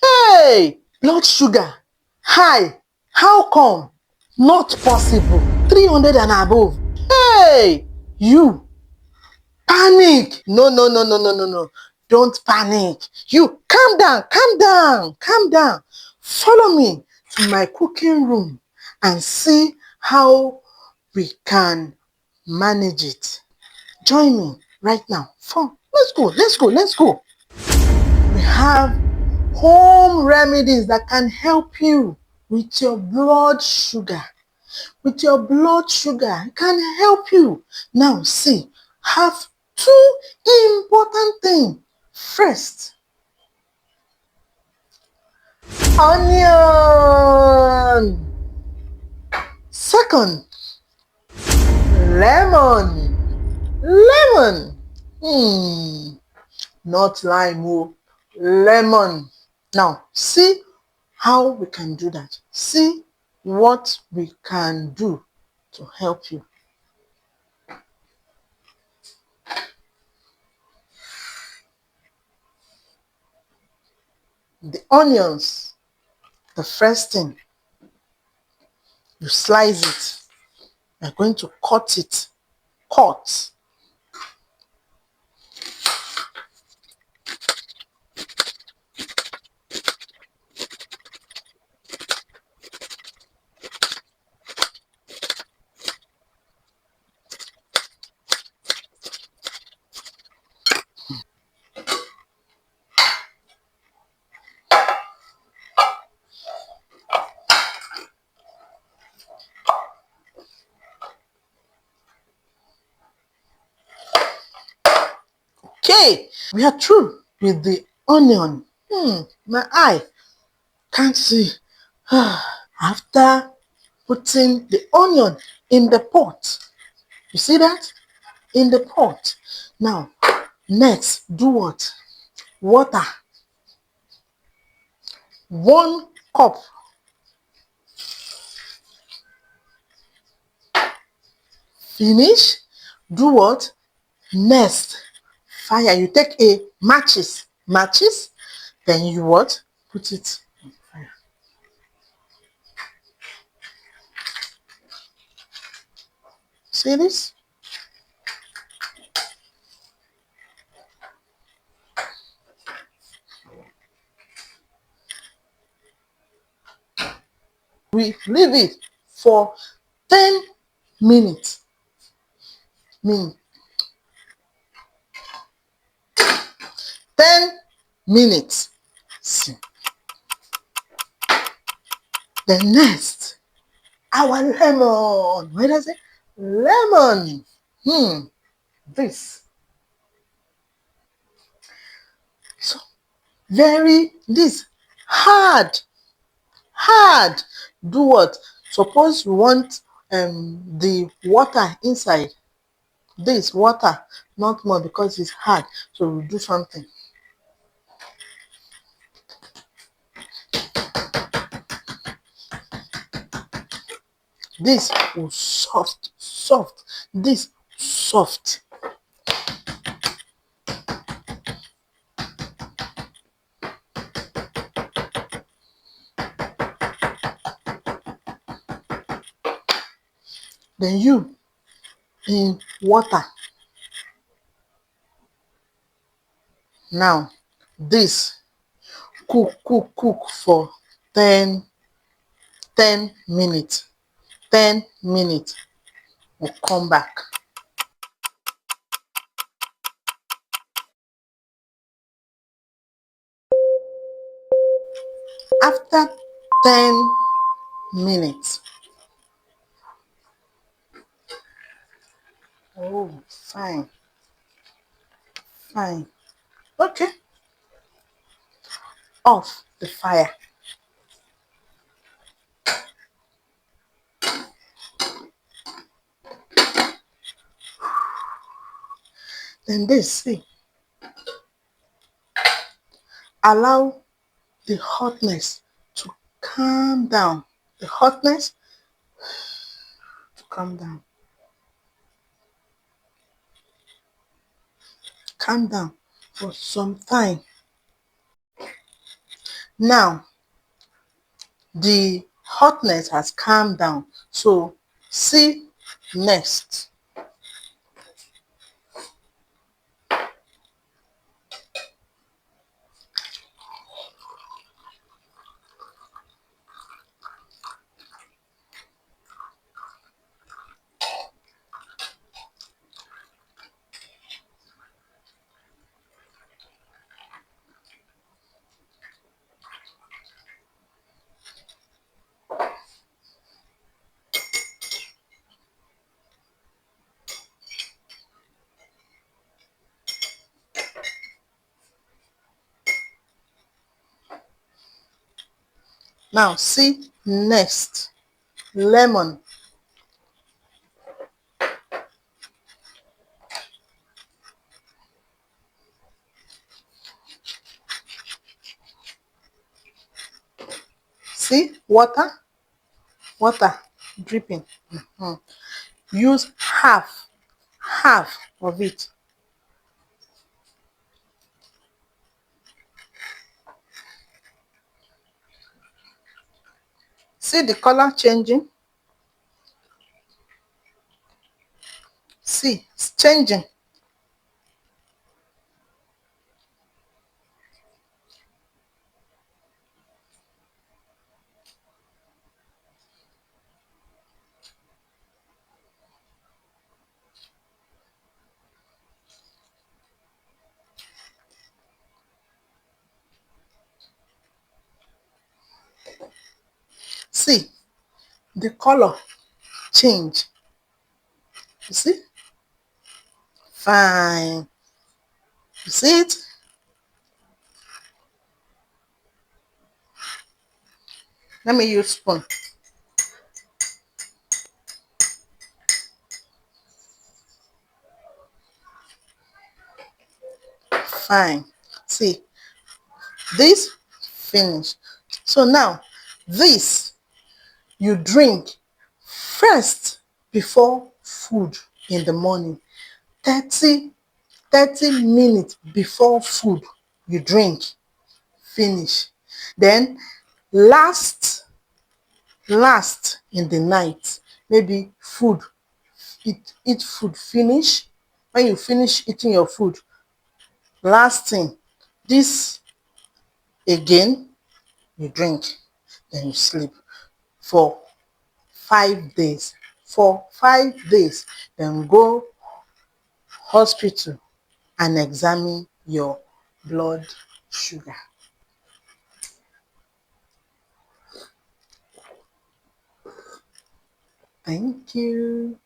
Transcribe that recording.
Hey, blood sugar high. How come? Not possible. 300 and above. Hey, you panic. No, no, no, no, no, no, no. Don't panic. You calm down, calm down, calm down. Follow me to my cooking room and see how we can manage it. Join me right now. Let's go, let's go, let's go. We have home remedies that can help you with your blood sugar. With your blood sugar, it can help you. Now, see, have two important things. First, onion. Second, lemon. Lemon. Not lime, oh, lemon. Now, see how we can do that. See what we can do to help you. The onions, the first thing, you slice it. You're going to cut it. Cut. Okay, we are through with the onion. My eye can't see. After putting the onion in the pot, you see that? In the pot. Now, next, do what? Water. 1 cup. Finish. Do what? Next, fire. You take a matches. Then you what? Put it on fire. See this? We leave it for 10 minutes. 10 minutes. See. The next, our lemon. Where does it? Lemon. This. So this hard. Do what? Suppose you want the water inside. This water, not more because it's hard. So we'll do something. This will soft. This soft. Then you in water. Now this cook for 10 minutes. 10 minutes. We'll come back. After 10 minutes. Oh, fine. Okay. Off the fire. Then see. Allow the hotness to calm down. The hotness to calm down. Calm down for some time. Now, the hotness has calmed down. So, see next. Now, see next. Lemon. See water, water dripping. Use half of it. See the color changing. See, it's changing. See the color change. You see? Fine. You see it? Let me use spoon. Fine. See, this finish. So now, this you drink first before food in the morning. 30 minutes before food you drink. Finish. Then last in the night, maybe food, eat food finish. When you finish eating your food, last thing, this again you drink, then you sleep for 5 days. For 5 days, then go hospital and examine your blood sugar. Thank you.